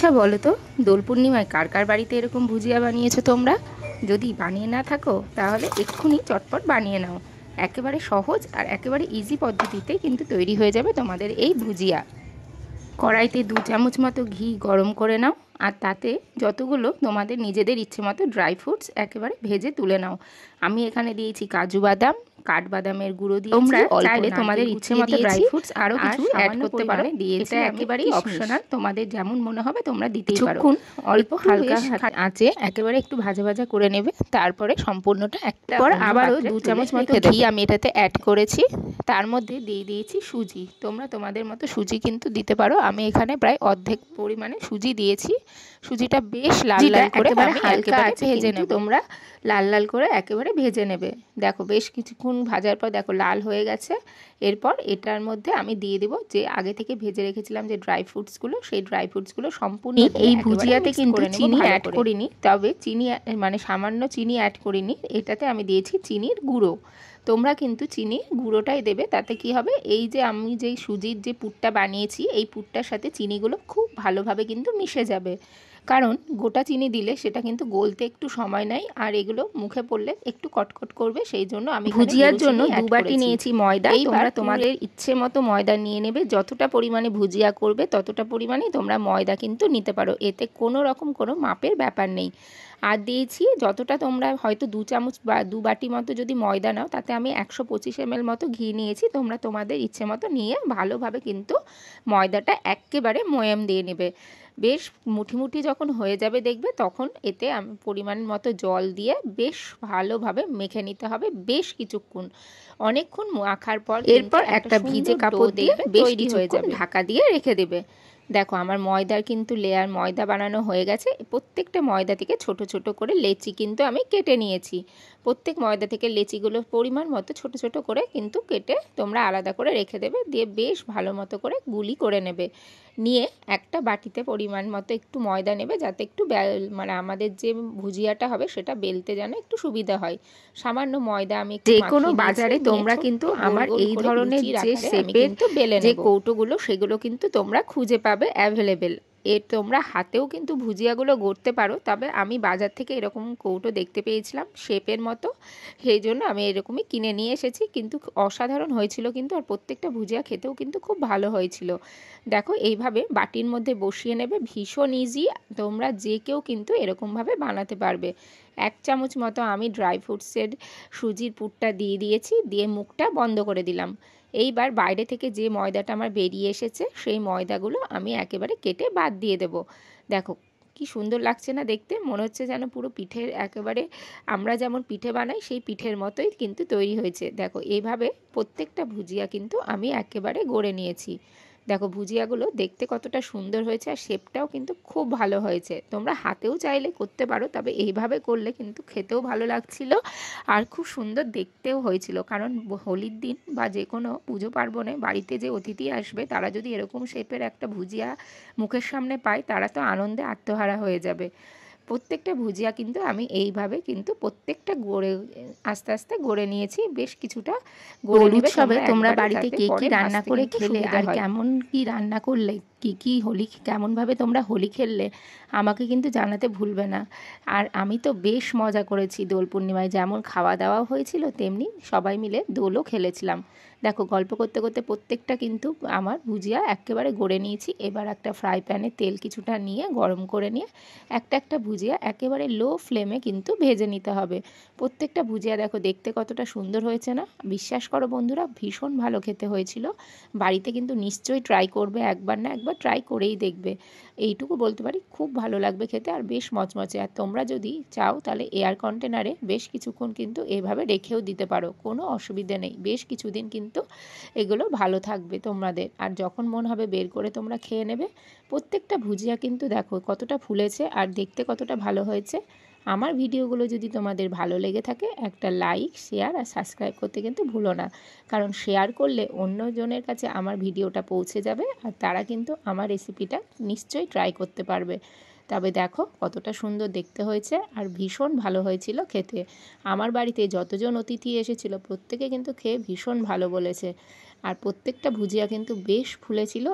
আচ্ছা বলো তো, দোল পূর্ণিমায় কার কার বাড়িতে এরকম ভুজিয়া বানিয়েছো তোমরা? যদি বানিয়ে না থাকো তাহলে এক্ষুনি চটপট বানিয়ে নাও। একেবারে সহজ আর একেবারে ইজি পদ্ধতিতে কিন্তু তৈরি হয়ে যাবে তোমাদের এই ভুজিয়া। কড়াইতে 2 চামচ মতো ঘি গরম করে নাও, আর তাতে যতগুলো তোমাদের নিজেদের ইচ্ছে মতো ড্রাই ফ্রুটস একেবারে ভেজে তুলে নাও। আমি এখানে দিয়েছি কাজু বাদাম, কাঠবাদামের গুঁড়ো দিয়েছি। তোমরা চাইলে তোমাদের ইচ্ছে মতো ড্রাই ফ্রুটস আরও কিছু অ্যাড করতে পারো। এটা একেবারেই অপশনাল, তোমাদের যেমন মনে হবে তোমরা দিতেই পারো। অল্প হালকা আঁচে একেবারে একটু ভাজা ভাজা করে নেবে, তারপরে সম্পূর্ণটা একটা পর আবারও 2 চামচ মতো ঘি আমি এটাতে অ্যাড করেছি। তার মধ্যে দিয়ে দিয়েছি সুজি। তোমরা তোমাদের মতো সুজি কিন্তু দিতে পারো। আমি এখানে প্রায় অর্ধেক পরিমাণে সুজি দিয়েছি। সুজিটা বেশ লাল লাল করে আমি হালকা আঁচে ভেজে নেব। তোমরা লাল লাল করে একেবারে ভেজে নেবে। দেখো বেশ কিছুক্ষণ ভাজার পর দেখো লাল হয়ে গেছে। এরপর এটার মধ্যে আমি দিয়ে দেবো যে আগে থেকে ভেজে রেখেছিলাম যে ড্রাই ফ্রুটসগুলো, সেই ড্রাই ফ্রুটসগুলো সম্পূর্ণ এই ভুজিয়াতে কিন্তু চিনি অ্যাড করিনি, তবে চিনি মানে সামান্য চিনি অ্যাড করিনি। এটাতে আমি দিয়েছি চিনির গুঁড়ো। তোমরা কিন্তু চিনির গুঁড়োটাই দেবে, তাতে কি হবে, এই যে আমি যেই সুজির যে পুরটা বানিয়েছি এই পুরটার সাথে চিনিগুলো খুব ভালোভাবে কিন্তু মিশে যাবে। কারণ গোটা চিনি দিলে সেটা কিন্তু গলতে একটু সময় নেয়, আর এগুলো মুখে পড়লে একটু কটকট করবে। সেই জন্য আমি ভুজিয়ার জন্য 2 বাটি নিয়েছি ময়দা। তোমরা তোমাদের ইচ্ছে মতো ময়দা নিয়ে নেবে। যতটা পরিমাণে ভুজিয়া করবে ততটা পরিমাণেই তোমরা ময়দা কিন্তু নিতে পারো, এতে কোনো রকম কোনো মাপের ব্যাপার নেই। আর দিয়েছি যতটা, তোমরা হয়তো 2 চামচ বা 2 বাটি মতো যদি ময়দা নাও, তাতে আমি 125 ml মতো ঘি নিয়েছি। তোমরা তোমাদের ইচ্ছে মতো নিয়ে ভালোভাবে কিন্তু ময়দাটা একেবারে ময়াম দিয়ে নেবে। বেশ মুঠি মুঠি যখন হয়ে যাবে দেখবে, তখন এতে আমি পরিমাণ মতো জল দিয়ে বেশ ভালোভাবে মেখে নিতে হবে বেশ কিছুক্ষণ। অনেকক্ষণ মাখার পর এরপর একটা ভিজে কাপড় দিয়ে তৈরি হয়ে যাবে, ঢাকা দিয়ে রেখে দেবে। দেখো আমার ময়দার কিন্তু লেয়ার ময়দা বানানো হয়ে গেছে। প্রত্যেকটা ময়দা থেকে ছোট ছোট করে লেচি কিন্তু আমি কেটে নিয়েছি। প্রত্যেক ময়দা থেকে লেচিগুলো পরিমাণ মতো ছোট ছোট করে কিন্তু কেটে তোমরা আলাদা করে রেখে দেবে। দিয়ে বেশ ভালো মতো করে গুলি করে নেবে। নিয়ে একটা বাটিতে পরিমাণ মতো একটু ময়দা নেবে, যাতে একটু মানে আমাদের যে ভুজিয়াটা হবে সেটা বেলতে যেন একটু সুবিধা হয়। সামান্য ময়দা আমি যে কোনো বাজারে তোমরা কিন্তু আমার এই ধরনের যে শেপের যে কৌটোগুলো সেগুলো কিন্তু তোমরা খুঁজে পাবে অ্যাভেলেবেল। তোমরা হাতেও কিন্তু ভুজিয়াগুলো গড়তে পারো, তবে আমি বাজার থেকে এরকম কৌটো দেখতে পেয়েছিলাম শেপের মতো, সেই জন্য আমি এরকমই কিনে নিয়ে এসেছি। কিন্তু অসাধারণ হয়েছিল কিন্তু, আর প্রত্যেকটা ভুজিয়া খেতেও কিন্তু খুব ভালো হয়েছিল। দেখো এইভাবে বাটির মধ্যে বসিয়ে নেবে, ভীষণ ইজি। তোমরা যে কেউ কিন্তু এরকমভাবে বানাতে পারবে। 1 চামচ মতো আমি ড্রাই ফ্রুটসের সুজির পুরটা দিয়ে দিয়েছি, দিয়ে মুখটা বন্ধ করে দিলাম। এইবার বাইরে থেকে যে ময়দাটা আমার বেরিয়ে এসেছে সেই ময়দাগুলো আমি একেবারে কেটে বাদ দিয়ে দেব। দেখো কি সুন্দর লাগছে না দেখতে, মনে হচ্ছে যেন পুরো পিঠের একেবারে আমরা যেমন পিঠে বানাই সেই পিঠের মতোই কিন্তু তৈরি হয়েছে। দেখো এইভাবে প্রত্যেকটা ভুজিয়া কিন্তু আমি একেবারে গড়ে নিয়েছি। দেখো ভুজিয়াগুলো দেখতে কতটা সুন্দর হয়েছে, আর শেপটাও কিন্তু খুব ভালো হয়েছে। তোমরা হাতেও চাইলে করতে পারো, তবে এইভাবে করলে কিন্তু খেতেও ভালো লাগছিল আর খুব সুন্দর দেখতেও হয়েছিল। কারণ হোলির দিন বা যে কোনো পুজো পার্বণে বাড়িতে যে অতিথি আসবে, তারা যদি এরকম শেপের একটা ভুজিয়া মুখের সামনে পায়, তারা তো আনন্দে আত্মহারা হয়ে যাবে। প্রত্যেকটা ভুজিয়া কিন্তু আমি এইভাবে কিন্তু প্রত্যেকটা গড়ে আস্তে আস্তে গড়ে নিয়েছি। বেশ কিছুটা গড়ে নেবে। তোমরা বাড়িতে কে কী রান্না করে খেলে আর কেমন কী রান্না করলে, কী হোলি কেমনভাবে তোমরা হোলি খেললে আমাকে কিন্তু জানাতে ভুলবে না। আর আমি তো বেশ মজা করেছি দোল পূর্ণিমায়, যেমন খাওয়া দাওয়াও হয়েছিল তেমনি সবাই মিলে দোলও খেলেছিলাম। দেখো গল্প করতে করতে প্রত্যেকটা কিন্তু আমার ভুজিয়া একেবারে গড়ে নিয়েছি। এবার একটা ফ্রাই প্যানে তেল কিছুটা নিয়ে গরম করে নিয়ে একটা একটা ভুজিয়া একেবারে লো ফ্লেমে কিন্তু ভেজে নিতে হবে। প্রত্যেকটা ভুজিয়া দেখো দেখতে কতটা সুন্দর হয়েছে না? বিশ্বাস করো বন্ধুরা, ভীষণ ভালো খেতে হয়েছিল। বাড়িতে কিন্তু নিশ্চয়ই ট্রাই করবে, একবার না একবার ট্রাই করেই দেখবে। এইটুকু বলতে পারি খুব ভালো লাগবে খেতে, আর বেশ মচমচে। আর তোমরা যদি চাও তাহলে এয়ার কন্টেনারে বেশ কিছুক্ষণ কিন্তু এভাবে রেখেও দিতে পারো, কোনো অসুবিধে নেই। বেশ কিছুদিন কিন্তু এগুলো ভালো থাকবে তোমাদের, আর যখন মন হবে বের করে তোমরা খেয়ে নেবে। প্রত্যেকটা ভুজিয়া কিন্তু দেখো কতটা ফুলেছে আর দেখতে কতটা ভালো হয়েছে। আমার ভিডিওগুলো যদি তোমাদের ভালো লেগে থাকে, একটা লাইক, শেয়ার আর সাবস্ক্রাইব করতে কিন্তু ভুলো না। কারণ শেয়ার করলে অন্যজনের কাছে আমার ভিডিওটা পৌঁছে যাবে, আর তারা কিন্তু আমার রেসিপিটা নিশ্চয়ই ট্রাই করতে পারবে। তবে দেখো কতটা সুন্দর দেখতে হয়েছে আর ভীষণ ভালো হয়েছিল খেতে। আমার বাড়িতে যতজন অতিথি এসেছিল প্রত্যেকে কিন্তু খেয়ে ভীষণ ভালো বলেছে। আর প্রত্যেকটা ভুজিয়া কিন্তু বেশ ফুলেছিল।